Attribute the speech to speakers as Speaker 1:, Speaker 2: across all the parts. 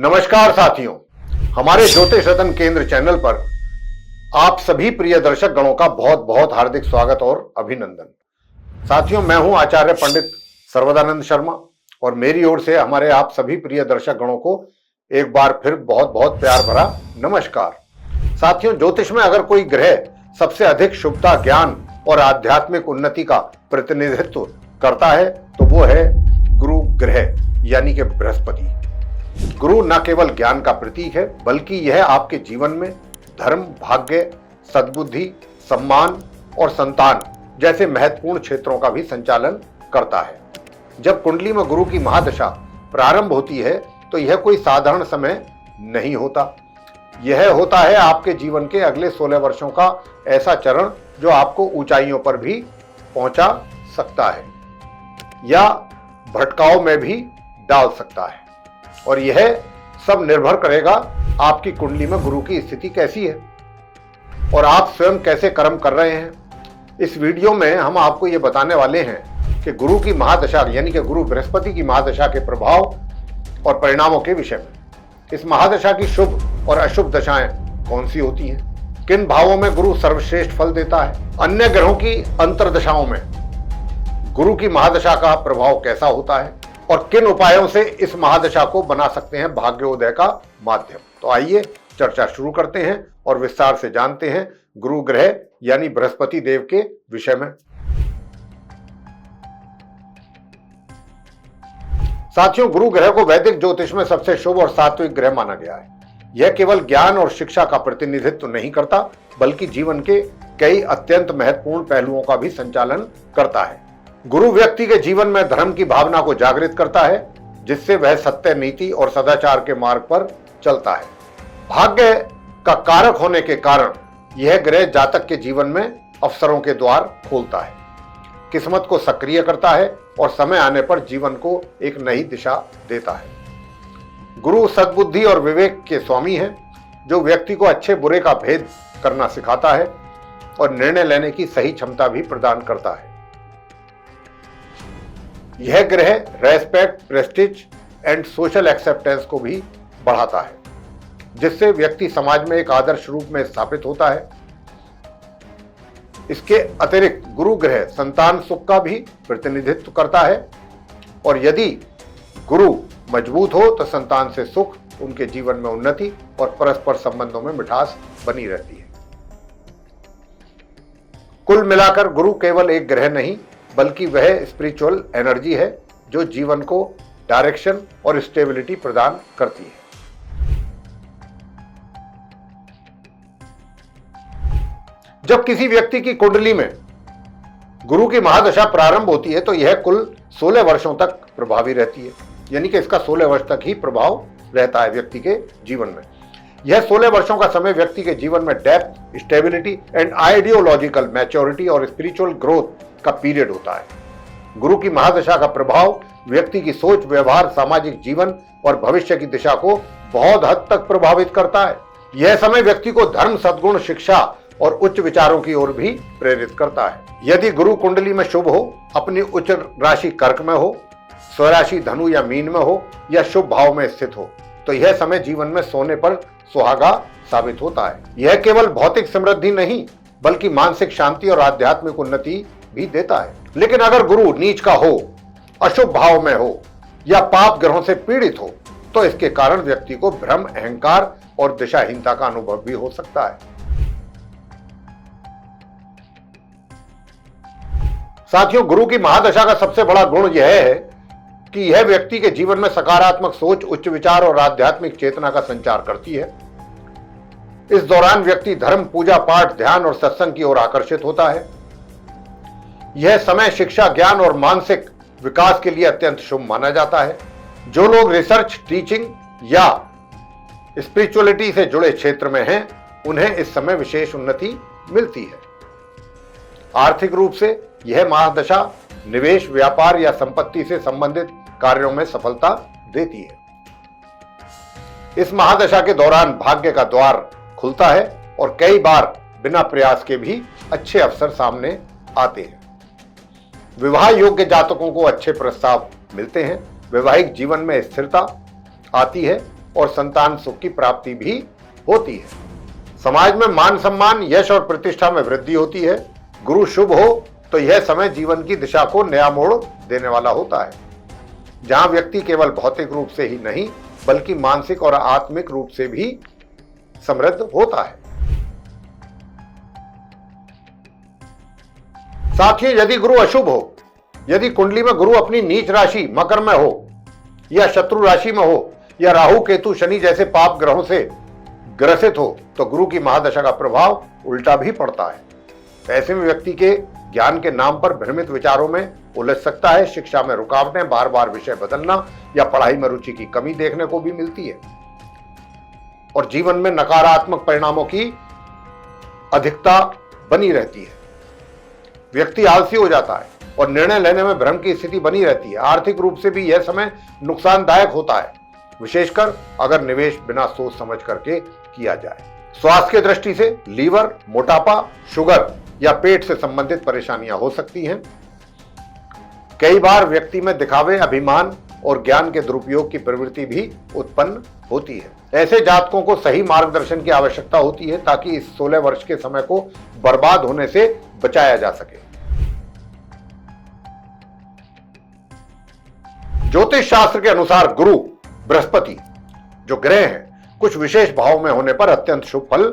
Speaker 1: नमस्कार साथियों, हमारे ज्योतिष रत्न केंद्र चैनल पर आप सभी प्रिय दर्शक गणों का बहुत बहुत हार्दिक स्वागत और अभिनंदन। साथियों, मैं हूं आचार्य पंडित सर्वदानंद शर्मा और मेरी ओर से हमारे आप सभी प्रिय दर्शक गणों को एक बार फिर बहुत बहुत प्यार भरा नमस्कार। साथियों, ज्योतिष में अगर कोई ग्रह सबसे अधिक शुभता, ज्ञान और आध्यात्मिक उन्नति का प्रतिनिधित्व करता है तो वो है गुरु ग्रह यानी कि बृहस्पति। गुरु न केवल ज्ञान का प्रतीक है बल्कि यह आपके जीवन में धर्म, भाग्य, सद्बुद्धि, सम्मान और संतान जैसे महत्वपूर्ण क्षेत्रों का भी संचालन करता है। जब कुंडली में गुरु की महादशा प्रारंभ होती है तो यह कोई साधारण समय नहीं होता। यह होता है आपके जीवन के अगले 16 वर्षों का ऐसा चरण जो आपको ऊंचाइयों पर भी पहुंचा सकता है या भटकाव में भी डाल सकता है, और यह सब निर्भर करेगा आपकी कुंडली में गुरु की स्थिति कैसी है और आप स्वयं कैसे कर्म कर रहे हैं। इस वीडियो में हम आपको यह बताने वाले हैं कि गुरु की महादशा यानी कि गुरु बृहस्पति की महादशा के प्रभाव और परिणामों के विषय में। इस महादशा की शुभ और अशुभ दशाएं कौन सी होती हैं, किन भावों में गुरु सर्वश्रेष्ठ फल देता है, अन्य ग्रहों की अंतर्दशाओं में गुरु की महादशा का प्रभाव कैसा होता है और किन उपायों से इस महादशा को बना सकते हैं भाग्योदय का माध्यम। तो आइए चर्चा शुरू करते हैं और विस्तार से जानते हैं गुरु ग्रह यानी बृहस्पति देव के विषय में। साथियों, गुरु ग्रह को वैदिक ज्योतिष में सबसे शुभ और सात्विक ग्रह माना गया है। यह केवल ज्ञान और शिक्षा का प्रतिनिधित्व नहीं करता बल्कि जीवन के कई अत्यंत महत्वपूर्ण पहलुओं का भी संचालन करता है। गुरु व्यक्ति के जीवन में धर्म की भावना को जागृत करता है जिससे वह सत्य, नीति और सदाचार के मार्ग पर चलता है। भाग्य का कारक होने के कारण यह ग्रह जातक के जीवन में अवसरों के द्वार खोलता है, किस्मत को सक्रिय करता है और समय आने पर जीवन को एक नई दिशा देता है। गुरु सद्बुद्धि और विवेक के स्वामी हैं जो व्यक्ति को अच्छे बुरे का भेद करना सिखाता है और निर्णय लेने की सही क्षमता भी प्रदान करता है। यह ग्रह respect, Prestige and social acceptance को भी बढ़ाता है जिससे व्यक्ति समाज में एक आदर्श रूप में स्थापित होता है। इसके अतिरिक्त गुरु ग्रह संतान सुख का भी प्रतिनिधित्व करता है और यदि गुरु मजबूत हो तो संतान से सुख, उनके जीवन में उन्नति और परस्पर संबंधों में मिठास बनी रहती है। कुल मिलाकर गुरु केवल एक ग्रह नहीं बल्कि वह स्पिरिचुअल एनर्जी है जो जीवन को डायरेक्शन और स्टेबिलिटी प्रदान करती है। जब किसी व्यक्ति की कुंडली में गुरु की महादशा प्रारंभ होती है तो यह कुल 16 वर्षों तक प्रभावी रहती है, यानी कि इसका 16 वर्ष तक ही प्रभाव रहता है व्यक्ति के जीवन में। यह 16 वर्षों का समय व्यक्ति के जीवन में depth, stability and ideological maturity और स्पिरिचुअल ग्रोथ का पीरियड होता है। गुरु की महादशा का प्रभाव व्यक्ति की सोच, व्यवहार, सामाजिक जीवन और भविष्य की दिशा को बहुत हद तक प्रभावित करता है। यह समय व्यक्ति को धर्म, सद्गुण, शिक्षा और उच्च विचारों की ओर भी प्रेरित करता है। यदि गुरु कुंडली में शुभ हो, अपनी उच्च राशि कर्क में हो, स्वराशि धनु या मीन में हो या शुभ भाव में स्थित हो तो यह समय जीवन में सोने पर सुहागा साबित होता है। यह केवल भौतिक समृद्धि नहीं बल्कि मानसिक शांति और आध्यात्मिक उन्नति भी देता है। लेकिन अगर गुरु नीच का हो, अशुभ भाव में हो या पाप ग्रहों से पीड़ित हो तो इसके कारण व्यक्ति को भ्रम, अहंकार और दिशाहीनता का अनुभव भी हो सकता है। साथियों, गुरु की महादशा का सबसे बड़ा गुण यह है कि यह व्यक्ति के जीवन में सकारात्मक सोच, उच्च विचार और आध्यात्मिक चेतना का संचार करती है। इस दौरान व्यक्ति धर्म, पूजा पाठ, ध्यान और सत्संग की ओर आकर्षित होता है। यह समय शिक्षा, ज्ञान और मानसिक विकास के लिए अत्यंत शुभ माना जाता है। जो लोग रिसर्च, टीचिंग या स्पिरिचुअलिटी से जुड़े क्षेत्र में हैं उन्हें इस समय विशेष उन्नति मिलती है। आर्थिक रूप से यह महादशा निवेश, व्यापार या संपत्ति से संबंधित कार्यों में सफलता देती है। इस महादशा के दौरान भाग्य का द्वार खुलता है और कई बार बिना प्रयास के भी अच्छे अवसर सामने आते हैं। विवाह योग्य जातकों को अच्छे प्रस्ताव मिलते हैं। वैवाहिक जीवन में स्थिरता आती है और संतान सुख की प्राप्ति भी होती है। समाज में मान सम्मान, यश और प्रतिष्ठा में वृद्धि होती है। गुरु शुभ हो तो यह समय जीवन की दिशा को नया मोड़ देने वाला होता है, जहां व्यक्ति केवल भौतिक रूप से ही नहीं बल्कि मानसिक और आत्मिक रूप से भी समृद्ध होता है। साथियों, यदि गुरु अशुभ हो, यदि कुंडली में गुरु अपनी नीच राशि मकर में हो या शत्रु राशि में हो या राहु केतु शनि जैसे पाप ग्रहों से ग्रसित हो तो गुरु की महादशा का प्रभाव उल्टा भी पड़ता है। ऐसे में व्यक्ति के ज्ञान के नाम पर भ्रमित विचारों में उलझ सकता है। शिक्षा में रुकावटें, बार बार विषय बदलना या पढ़ाई में रुचि की कमी देखने को भी मिलती है और जीवन में नकारात्मक परिणामों की अधिकता बनी रहती है। व्यक्ति आलसी हो जाता है और निर्णय लेने में भ्रम की स्थिति बनी रहती है। आर्थिक रूप से भी यह समय नुकसानदायक होता है, विशेषकर अगर निवेश बिना सोच समझ करके किया जाए। स्वास्थ्य की दृष्टि से लीवर, मोटापा, शुगर या पेट से संबंधित परेशानियां हो सकती हैं। कई बार व्यक्ति में दिखावे, अभिमान और ज्ञान के दुरुपयोग की प्रवृत्ति भी उत्पन्न होती है। ऐसे जातकों को सही मार्गदर्शन की आवश्यकता होती है ताकि इस 16 वर्ष के समय को बर्बाद होने से बचाया जा सके। ज्योतिष शास्त्र के अनुसार गुरु, बृहस्पति जो ग्रह हैं, कुछ विशेष भाव में होने पर अत्यंत शुभ फल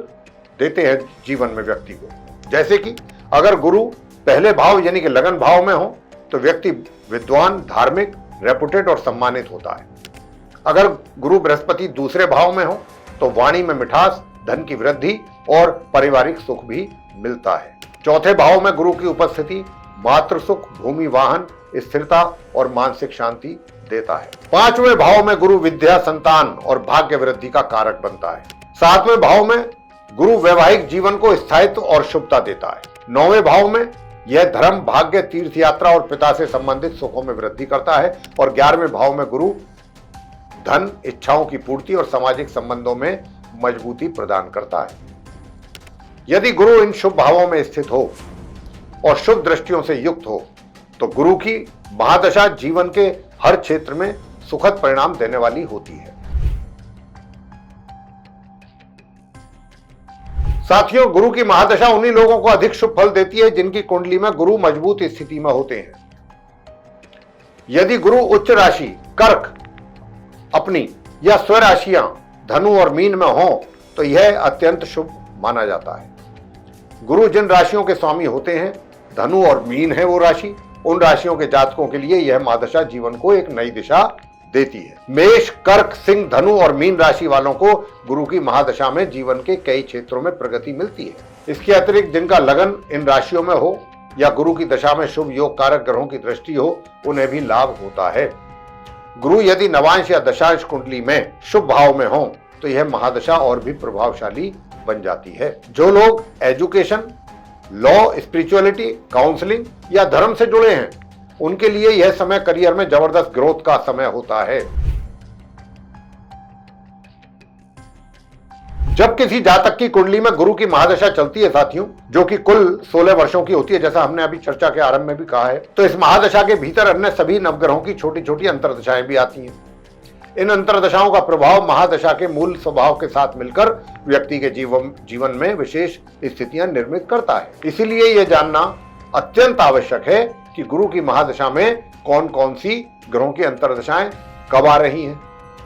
Speaker 1: देते हैं जीवन में व्यक्ति को। जैसे कि अगर गुरु पहले भाव यानी कि लगन भाव में हो तो व्यक्ति विद्वान, धार्मिक, रेपुटेड और सम्मानित होता है। अगर गुरु बृहस्पति दूसरे भाव में हो तो वाणी में मिठास, धन की वृद्धि और पारिवारिक सुख भी मिलता है। चौथे भाव में गुरु की उपस्थिति मातृ सुख, भूमि, वाहन, स्थिरता और मानसिक शांति देता है। पांचवें भाव में गुरु विद्या, संतान और भाग्य वृद्धि का कारक बनता है। सातवें भाव में गुरु वैवाहिक जीवन को स्थायित्व और शुभता देता है। नौवें भाव में यह धर्म, भाग्य, तीर्थ यात्रा और पिता से संबंधित सुखों में वृद्धि करता है। और 11वें भाव में गुरु धन, इच्छाओं की पूर्ति और सामाजिक संबंधों में मजबूती प्रदान करता है। यदि गुरु इन शुभ भावों में स्थित हो और शुभ दृष्टियों से युक्त हो तो गुरु की महादशा जीवन के हर क्षेत्र में सुखद परिणाम देने वाली होती है। साथियों, गुरु की महादशा उन्हीं लोगों को अधिक शुभ फल देती है जिनकी कुंडली में गुरु मजबूत स्थिति में होते हैं। यदि गुरु उच्च राशि कर्क, अपनी या स्वराशियां धनु और मीन में हो तो यह अत्यंत शुभ माना जाता है। गुरु जिन राशियों के स्वामी होते हैं, धनु और मीन है वो राशि, उन राशियों के जातकों के लिए यह महादशा जीवन को एक नई दिशा देती है। मेष, कर्क, सिंह, धनु और मीन राशि वालों को गुरु की महादशा में जीवन के कई क्षेत्रों में प्रगति मिलती है। इसके अतिरिक्त जिनका लगन इन राशियों में हो या गुरु की दशा में शुभ योग कारक ग्रहों की दृष्टि हो, उन्हें भी लाभ होता है। गुरु यदि नवांश या दशांश कुंडली में शुभ भाव में हो तो यह महादशा और भी प्रभावशाली बन जाती है। जो लोग एजुकेशन, लॉ, स्पिरिचुअलिटी, काउंसलिंग या धर्म से जुड़े हैं, उनके लिए यह समय करियर में जबरदस्त ग्रोथ का समय होता है। जब किसी जातक की कुंडली में गुरु की महादशा चलती है साथियों, जो कि कुल 16 वर्षों की होती है, जैसा हमने अभी चर्चा के आरंभ में भी कहा है, तो इस महादशा के भीतर अन्य सभी नवग्रहों की छोटी छोटी अंतर्दशाएं भी आती हैं। इन अंतर्दशाओं का प्रभाव महादशा के मूल स्वभाव के साथ मिलकर व्यक्ति के जीवन में विशेष स्थितियां निर्मित करता है। इसीलिए यह जानना अत्यंत आवश्यक है कि गुरु की महादशा में कौन कौन सी ग्रहों की अंतर्दशाएं कब आ रही हैं,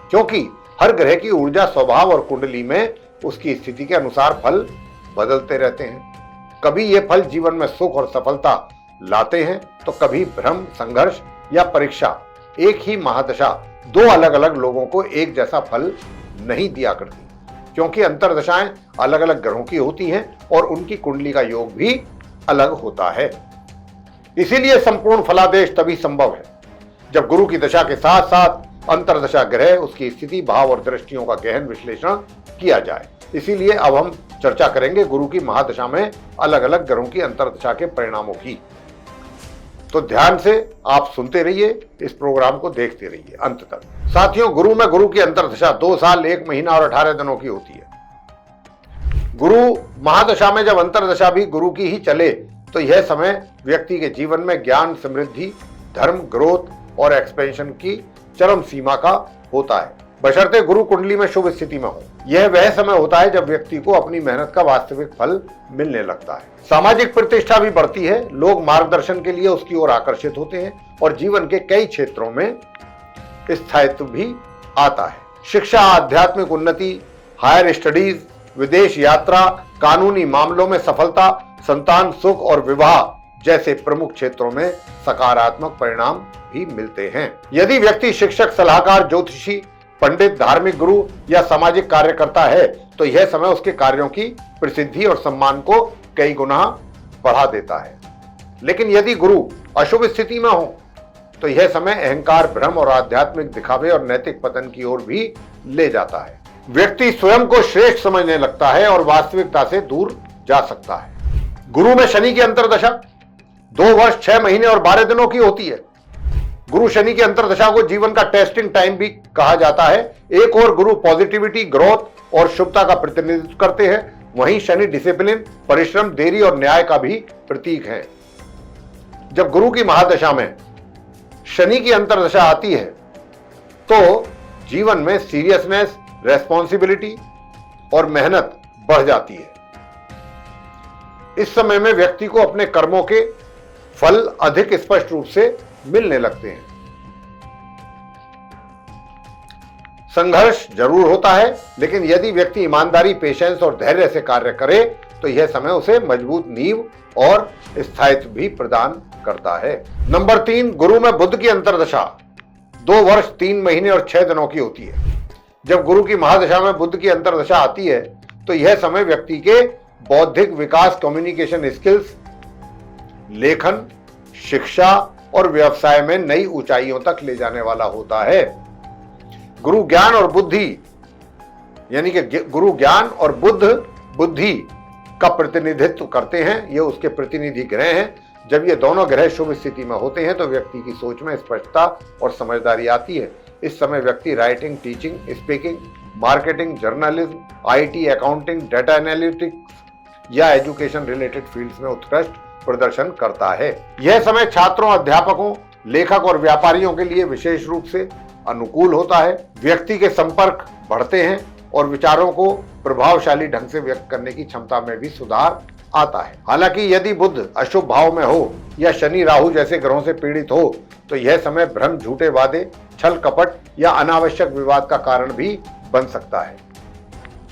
Speaker 1: क्योंकि हर ग्रह की ऊर्जा, स्वभाव और कुंडली में उसकी स्थिति के अनुसार फल बदलते रहते हैं। कभी ये फल जीवन में सुख और सफलता लाते हैं तो कभी भ्रम, संघर्ष या परीक्षा। एक ही महादशा दो अलग अलग लोगों को एक जैसा फल नहीं दिया करती, क्योंकि अंतर्दशाएं अलग अलग ग्रहों की होती हैं और उनकी कुंडली का योग भी अलग होता है। इसीलिए संपूर्ण फलादेश तभी संभव है जब गुरु की दशा के साथ साथ अंतर्दशा ग्रह, उसकी स्थिति, भाव और दृष्टियों का गहन विश्लेषण किया जाए। इसीलिए अब हम चर्चा करेंगे गुरु की महादशा में अलग अलग ग्रहों की अंतर्दशा के परिणामों की। तो ध्यान से आप सुनते रहिए, इस प्रोग्राम को देखते रहिए अंत तक। साथियों, गुरु में गुरु की अंतर्दशा 2 साल, 1 महीना और 18 दिनों की होती है। गुरु महादशा में जब अंतर्दशा भी गुरु की ही चले तो यह समय व्यक्ति के जीवन में ज्ञान, समृद्धि, धर्म, ग्रोथ और एक्सपेंशन की चरम सीमा का होता है। बशर्ते गुरु कुंडली में शुभ स्थिति में हो। यह वह समय होता है जब व्यक्ति को अपनी मेहनत का वास्तविक फल मिलने लगता है। सामाजिक प्रतिष्ठा भी बढ़ती है, लोग मार्गदर्शन के लिए उसकी ओर आकर्षित होते हैं और जीवन के कई क्षेत्रों में स्थायित्व भी आता है। शिक्षा, आध्यात्मिक उन्नति, हायर स्टडीज, विदेश यात्रा, कानूनी मामलों में सफलता, संतान सुख और विवाह जैसे प्रमुख क्षेत्रों में सकारात्मक परिणाम भी मिलते हैं। यदि व्यक्ति शिक्षक, सलाहकार, ज्योतिषी, पंडित, धार्मिक गुरु या सामाजिक कार्यकर्ता है तो यह समय उसके कार्यों की प्रसिद्धि और सम्मान को कई गुना बढ़ा देता है। लेकिन यदि गुरु अशुभ स्थिति में हो तो यह समय अहंकार, भ्रम और आध्यात्मिक दिखावे और नैतिक पतन की ओर भी ले जाता है। व्यक्ति स्वयं को श्रेष्ठ समझने लगता है और वास्तविकता से दूर जा सकता है। गुरु में शनि की अंतर्दशा 2 वर्ष 6 महीने और 12 दिनों की होती है। गुरु शनि की अंतर्दशा को जीवन का टेस्टिंग टाइम भी कहा जाता है। एक और गुरु पॉजिटिविटी, ग्रोथ और शुभता का प्रतिनिधित्व करते हैं, वहीं शनि डिसिप्लिन, परिश्रम, देरी और न्याय का भी प्रतीक है। जब गुरु की महादशा में शनि की अंतर्दशा आती है तो जीवन में सीरियसनेस, रेस्पॉन्सिबिलिटी और मेहनत बढ़ जाती है। इस समय में व्यक्ति को अपने कर्मों के फल अधिक स्पष्ट रूप से मिलने लगते हैं। संघर्ष जरूर होता है, लेकिन यदि व्यक्ति ईमानदारी, पेशेंस और धैर्य से कार्य करे तो यह समय उसे मजबूत नींव और स्थायित्व भी प्रदान करता है। नंबर 3, गुरु में बुध की अंतर्दशा 2 वर्ष 3 महीने और 6 दिनों की होती है। जब गुरु की महादशा में बुध की अंतर्दशा आती है तो यह समय व्यक्ति के बौद्धिक विकास, कम्युनिकेशन स्किल्स, लेखन, शिक्षा और व्यवसाय में नई ऊंचाइयों तक ले जाने वाला होता है। गुरु ज्ञान और बुद्धि यानी कि गुरु ज्ञान और बुद्ध बुद्धि का प्रतिनिधित्व करते हैं। ये उसके प्रतिनिधि ग्रह हैं। जब ये दोनों ग्रह शुभ स्थिति में होते हैं तो व्यक्ति की सोच में स्पष्टता और समझदारी आती है। इस समय व्यक्ति writing, teaching, speaking, marketing, journalism, IT, accounting, data analytics या एजुकेशन रिलेटेड फील्ड्स में उत्कृष्ट प्रदर्शन करता है। यह समय छात्रों, अध्यापकों, लेखक और व्यापारियों के लिए विशेष रूप से अनुकूल होता है। व्यक्ति के संपर्क बढ़ते हैं और विचारों को प्रभावशाली ढंग से व्यक्त करने की क्षमता में भी सुधार आता है। हालांकि यदि बुध अशुभ भाव में हो या शनि, राहु जैसे ग्रहों से पीड़ित हो तो यह समय भ्रम, झूठे वादे, छल कपट या अनावश्यक विवाद का कारण भी बन सकता है।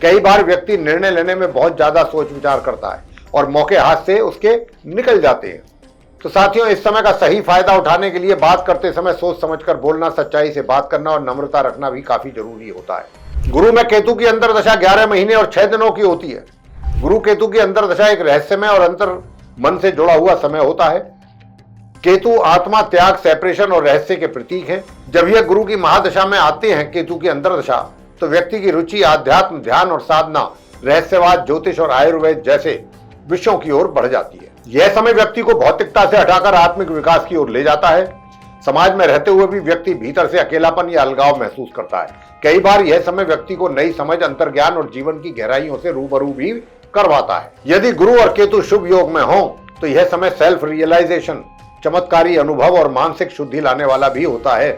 Speaker 1: कई बार व्यक्ति निर्णय लेने में बहुत ज्यादा सोच विचार करता है और मौके हाथ से उसके निकल जाते हैं। तो साथियों, इस समय का सही फायदा उठाने के लिए बात करते समय सोच समझकर बोलना, सच्चाई से बात करना और नम्रता रखना भी काफी जरूरी होता है। गुरु में केतु की अंतर्दशा 11 महीने और 6 दिनों की होती है। गुरु केतु की अंतर्दशा एक रहस्यमय और अंतर मन से जुड़ा हुआ समय होता है। केतु आत्मा, त्याग, सेपरेशन और रहस्य के प्रतीक हैं। जब यह गुरु की महादशा में आते हैं केतु की अंतर्दशा तो व्यक्ति की रुचि आध्यात्म, ध्यान और साधना, रहस्यवाद, ज्योतिष और आयुर्वेद जैसे विषयों की ओर बढ़ जाती है। यह समय व्यक्ति को भौतिकता से हटाकर आत्मिक विकास की ओर ले जाता है। समाज में रहते हुए भी व्यक्ति भीतर से अकेलापन या अलगाव महसूस करता है। कई बार यह समय व्यक्ति को नई समझ, अंतर्ज्ञान और जीवन की गहराइयों से रूबरू भी करवाता है। यदि गुरु और केतु शुभ योग में हो तो यह समय सेल्फ रियलाइजेशन, चमत्कारी अनुभव और मानसिक शुद्धि लाने वाला भी होता है।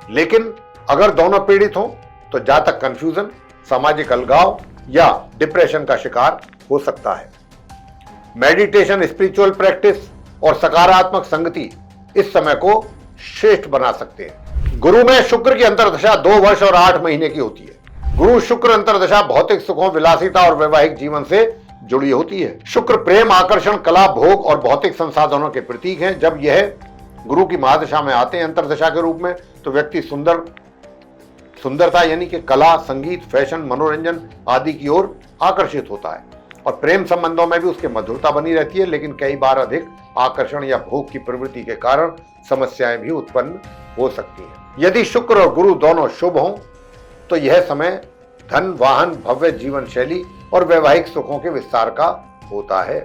Speaker 1: लेकिन अगर दोनों पीड़ित हो तो जातक कंफ्यूजन, सामाजिक अलगाव या डिप्रेशन का शिकार हो सकता है। मेडिटेशन, स्पिरिचुअल प्रैक्टिस और सकारात्मक संगति इस समय को श्रेष्ठ बना सकते हैं। गुरु में शुक्र की अंतर्दशा 2 वर्ष और 8 महीने की होती है। गुरु शुक्र अंतर्दशा भौतिक सुखों, विलासिता और वैवाहिक जीवन से जुड़ी होती है। शुक्र प्रेम, आकर्षण, कला, भोग और भौतिक संसाधनों के प्रतीक हैं। जब यह गुरु की महादशा में आते हैं अंतर्दशा के रूप में तो व्यक्ति सुंदरता यानी कि कला, संगीत, फैशन, मनोरंजन आदि की ओर आकर्षित होता है और प्रेम संबंधों में भी उसकी मधुरता बनी रहती है। लेकिन कई बार अधिक आकर्षण या भोग की प्रवृत्ति के कारण समस्याएं भी उत्पन्न हो सकती हैं। यदि शुक्र और गुरु दोनों शुभ हों तो यह समय धन, वाहन, भव्य जीवन शैली और वैवाहिक सुखों के विस्तार का होता है।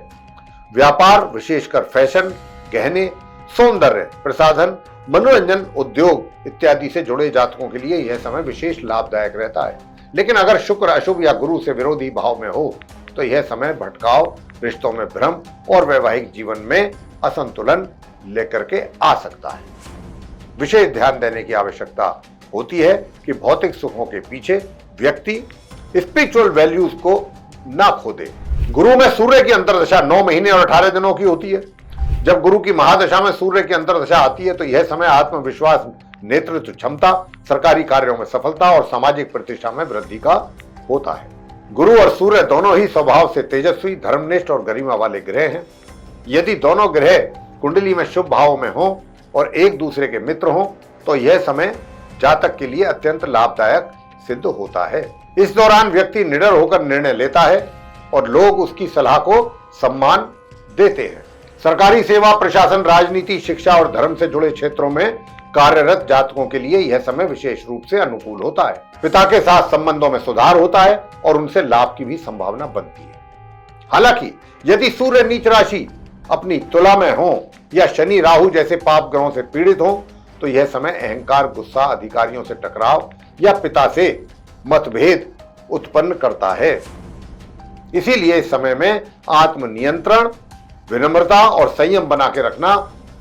Speaker 1: व्यापार, विशेषकर फैशन, गहने, सौंदर्य, प्रसाधन, मनोरंजन, उद्योग इत्यादि से जुड़े जातकों के लिए यह समय विशेष लाभदायक रहता है। लेकिन अगर शुक्र अशुभ या गुरु से विरोधी भाव में हो तो यह समय भटकाव, रिश्तों में भ्रम और वैवाहिक जीवन में असंतुलन लेकर के आ सकता है। विशेष ध्यान देने की आवश्यकता होती है कि भौतिक सुखों के पीछे व्यक्ति स्पिरिचुअल वैल्यूज को ना खो दे। गुरु में सूर्य की अंतर्दशा 9 महीने और 18 दिनों की होती है। जब गुरु की महादशा में सूर्य की अंतर्दशा आती है तो यह समय आत्मविश्वास, नेतृत्व क्षमता, सरकारी कार्यों में सफलता और सामाजिक प्रतिष्ठा में वृद्धि का होता है। गुरु और सूर्य दोनों ही स्वभाव से तेजस्वी, धर्मनिष्ठ और गरिमा वाले ग्रह हैं। यदि दोनों ग्रह कुंडली में शुभ भावों में हों और एक दूसरे के मित्र हों तो यह समय जातक के लिए अत्यंत लाभदायक सिद्ध होता है। इस दौरान व्यक्ति निडर होकर निर्णय लेता है और लोग उसकी सलाह को सम्मान देते हैं। सरकारी सेवा, प्रशासन, राजनीति, शिक्षा और धर्म से जुड़े क्षेत्रों में कार्यरत जातकों के लिए यह समय विशेष रूप से अनुकूल होता है। पिता के साथ संबंधों में सुधार होता है और उनसे लाभ की भी संभावना बनती है। हालांकि यदि सूर्य नीच राशि अपनी तुला में हो या शनि, राहु जैसे पाप ग्रहों से पीड़ित हो तो यह समय अहंकार, गुस्सा, अधिकारियों से टकराव या पिता से मतभेद उत्पन्न करता है। इसीलिए इस समय में आत्मनियंत्रण, विनम्रता और संयम बना के रखना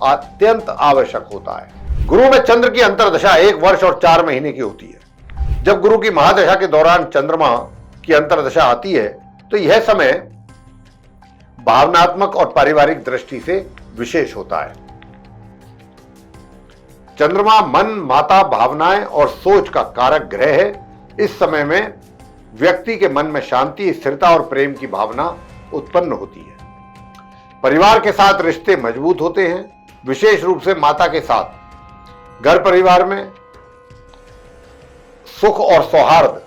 Speaker 1: अत्यंत आवश्यक होता है। गुरु में चंद्र की अंतर्दशा 1 वर्ष और 4 महीने की होती है। जब गुरु की महादशा के दौरान चंद्रमा की अंतर्दशा आती है तो यह समय भावनात्मक और पारिवारिक दृष्टि से विशेष होता है। चंद्रमा मन, माता, भावनाएं और सोच का कारक ग्रह है। इस समय में व्यक्ति के मन में शांति, स्थिरता और प्रेम की भावना उत्पन्न होती है। परिवार के साथ रिश्ते मजबूत होते हैं, विशेष रूप से माता के साथ। घर परिवार में सुख और सौहार्द,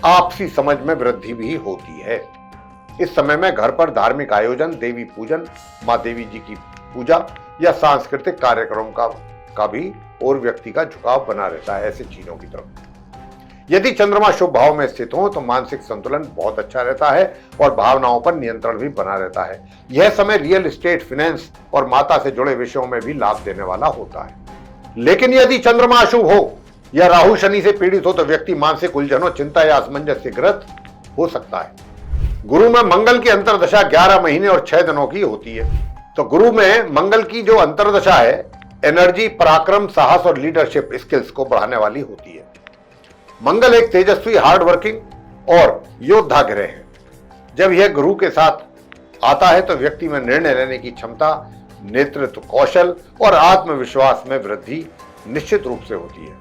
Speaker 1: आपसी समझ में वृद्धि भी होती है। इस समय में घर पर धार्मिक आयोजन, देवी पूजन, मां देवी जी की पूजा या सांस्कृतिक कार्यक्रम का भी और व्यक्ति का झुकाव बना रहता है ऐसे चीजों की तरफ। यदि चंद्रमा शुभ भाव में स्थित हो तो मानसिक संतुलन बहुत अच्छा रहता है और भावनाओं पर नियंत्रण भी बना रहता है। यह समय रियल एस्टेट, फाइनेंस और माता से जुड़े विषयों में भी लाभ देने वाला होता है। लेकिन यदि चंद्रमा अशुभ हो या राहु शनि से पीड़ित हो तो व्यक्ति मानसिक उलझनों, चिंता या असमंजस से ग्रस्त हो सकता है। गुरु में मंगल की अंतर्दशा 11 महीने और 6 दिनों की होती है। तो गुरु में मंगल की जो अंतर्दशा है एनर्जी, पराक्रम, साहस और लीडरशिप स्किल्स को बढ़ाने वाली होती है। मंगल एक तेजस्वी, हार्ड वर्किंग और योद्धा ग्रह है। जब यह गुरु के साथ आता है तो व्यक्ति में निर्णय लेने की क्षमता, नेतृत्व कौशल और आत्मविश्वास में वृद्धि निश्चित रूप से होती है।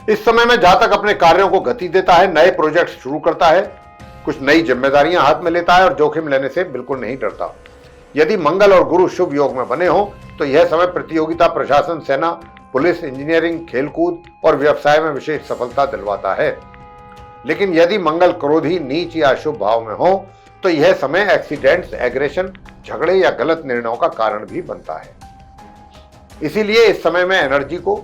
Speaker 1: इस समय में जातक अपने कार्यों को गति देता है, नए प्रोजेक्ट शुरू करता है, कुछ नई जिम्मेदारियां हाथ में लेता है और जोखिम लेने से बिल्कुल नहीं डरता। यदि मंगल और गुरु शुभ योग में बने हो तो यह समय प्रतियोगिता, प्रशासन, सेना, पुलिस, इंजीनियरिंग, खेलकूद और व्यवसाय में विशेष सफलता दिलवाता है। लेकिन यदि मंगल क्रोधी, नीच या अशुभ भाव में हो तो यह समय एक्सीडेंट्स, एग्रेशन, झगड़े या गलत निर्णयों का कारण भी बनता है। इसीलिए इस समय में एनर्जी को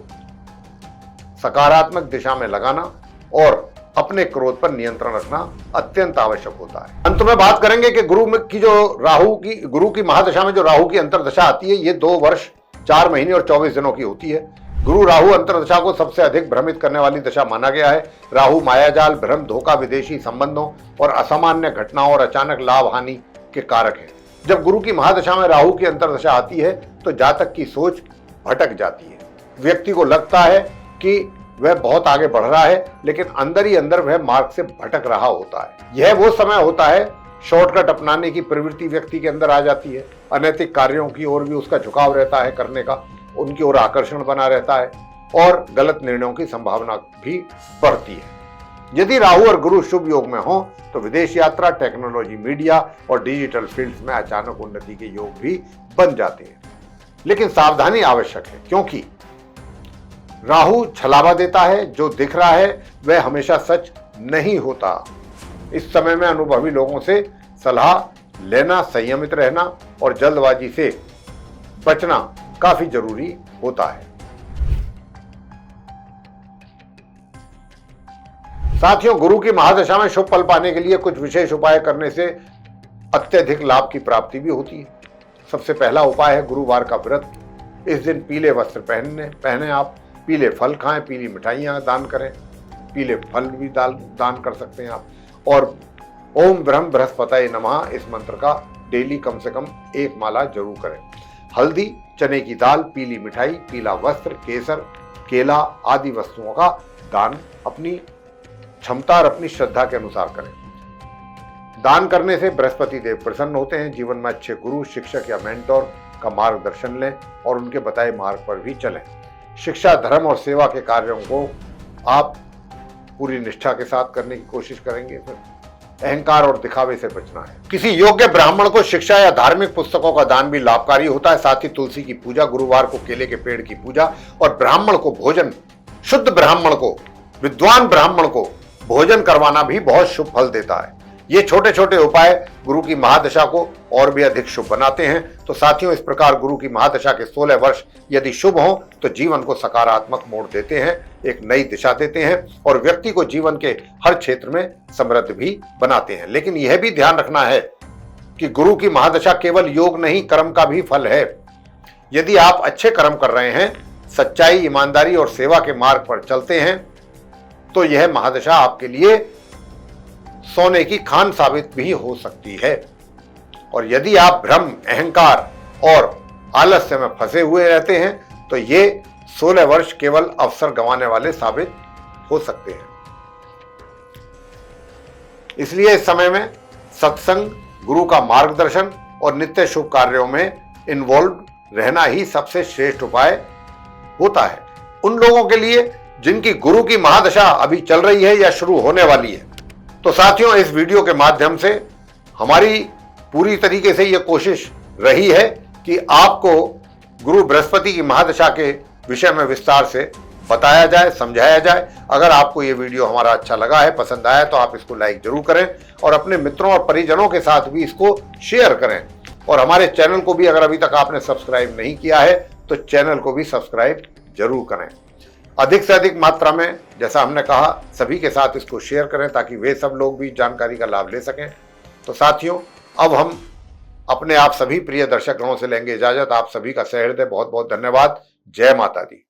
Speaker 1: सकारात्मक दिशा में लगाना और अपने क्रोध पर नियंत्रण रखना अत्यंत आवश्यक होता है। अंत में बात करेंगे कि गुरु की महादशा में जो राहु की अंतर्दशा आती है ये 2 वर्ष 4 महीने और 24 दिनों की होती है। गुरु राहु अंतर्दशा को सबसे अधिक भ्रमित करने वाली दशा माना गया है। राहु मायाजाल, भ्रम, धोखा, विदेशी संबंधों और असामान्य घटनाओं और अचानक लाभ हानि के कारक है। जब गुरु की महादशा में राहु की अंतर्दशा आती है तो जातक की सोच भटक जाती है। व्यक्ति को लगता है कि वह बहुत आगे बढ़ रहा है लेकिन अंदर ही अंदर वह मार्ग से भटक रहा होता है। यह वो समय होता है शॉर्टकट अपनाने की प्रवृत्ति व्यक्ति के अंदर आ जाती है। अनैतिक कार्यों की ओर भी उसका झुकाव रहता है करने का, उनकी ओर आकर्षण बना रहता है और गलत निर्णयों की संभावना भी बढ़ती है। यदि राहु और गुरु शुभ योग में हो तो विदेश यात्रा, टेक्नोलॉजी, मीडिया और डिजिटल फील्ड्स में अचानक उन्नति के योग भी बन जाते हैं। लेकिन सावधानी आवश्यक है क्योंकि राहु छलावा देता है, जो दिख रहा है वह हमेशा सच नहीं होता। इस समय में अनुभवी लोगों से सलाह लेना, संयमित रहना और जल्दबाजी से बचना काफी जरूरी होता है। साथियों, गुरु की महादशा में शुभ फल पाने के लिए कुछ विशेष उपाय करने से अत्यधिक लाभ की प्राप्ति भी होती है। सबसे पहला उपाय है गुरुवार का व्रत। इस दिन पीले वस्त्र पहने आप, पीले फल खाएं, पीली मिठाइयां दान करें, पीले फल भी दान कर सकते हैं आप। और ओम ब्रह्म बृहस्पतये नमः इस मंत्र का डेली कम से कम 1 माला जरूर करें। हल्दी, चने की दाल, पीली मिठाई, पीला वस्त्र, केसर, केला आदि वस्तुओं का दान अपनी क्षमता और अपनी श्रद्धा के अनुसार करें। दान करने से बृहस्पति देव प्रसन्न होते हैं। जीवन में अच्छे गुरु, शिक्षक या मेंटोर का मार्गदर्शन लें और उनके बताए मार्ग पर भी चलें। शिक्षा, धर्म और सेवा के कार्यों को आप पूरी निष्ठा के साथ करने की कोशिश करेंगे। अहंकार और दिखावे से बचना है। किसी योग्य ब्राह्मण को शिक्षा या धार्मिक पुस्तकों का दान भी लाभकारी होता है। साथ ही तुलसी की पूजा, गुरुवार को केले के पेड़ की पूजा और ब्राह्मण को भोजन, शुद्ध ब्राह्मण को, विद्वान ब्राह्मण को भोजन करवाना भी बहुत शुभ फल देता है। ये छोटे छोटे उपाय गुरु की महादशा को और भी अधिक शुभ बनाते हैं। तो साथियों, इस प्रकार गुरु की महादशा के 16 वर्ष यदि शुभ हों तो जीवन को सकारात्मक मोड़ देते हैं, एक नई दिशा देते हैं और व्यक्ति को जीवन के हर क्षेत्र में समृद्ध भी बनाते हैं। लेकिन यह भी ध्यान रखना है कि गुरु की महादशा केवल योग नहीं, कर्म का भी फल है। यदि आप अच्छे कर्म कर रहे हैं, सच्चाई, ईमानदारी और सेवा के मार्ग पर चलते हैं तो यह महादशा आपके लिए सोने की खान साबित भी हो सकती है। और यदि आप भ्रम, अहंकार और आलस्य में फंसे हुए रहते हैं तो ये 16 वर्ष केवल अवसर गंवाने वाले साबित हो सकते हैं। इसलिए इस समय में सत्संग, गुरु का मार्गदर्शन और नित्य शुभ कार्यों में इन्वॉल्व रहना ही सबसे श्रेष्ठ उपाय होता है। उन लोगों के लिए जिनकी गुरु की महादशा अभी चल रही है या शुरू होने वाली है। तो साथियों, इस वीडियो के माध्यम से हमारी पूरी तरीके से यह कोशिश रही है कि आपको गुरु बृहस्पति की महादशा के विषय में विस्तार से बताया जाए, समझाया जाए। अगर आपको ये वीडियो हमारा अच्छा लगा है, पसंद आया, तो आप इसको लाइक जरूर करें और अपने मित्रों और परिजनों के साथ भी इसको शेयर करें। और हमारे चैनल को भी अगर अभी तक आपने सब्सक्राइब नहीं किया है तो चैनल को भी सब्सक्राइब जरूर करें। अधिक से अधिक मात्रा में, जैसा हमने कहा, सभी के साथ इसको शेयर करें ताकि वे सब लोग भी जानकारी का लाभ ले सकें। तो साथियों, अब हम अपने आप सभी प्रिय दर्शक गणों से लेंगे इजाजत। आप सभी का सहृदय बहुत बहुत धन्यवाद। जय माता दी।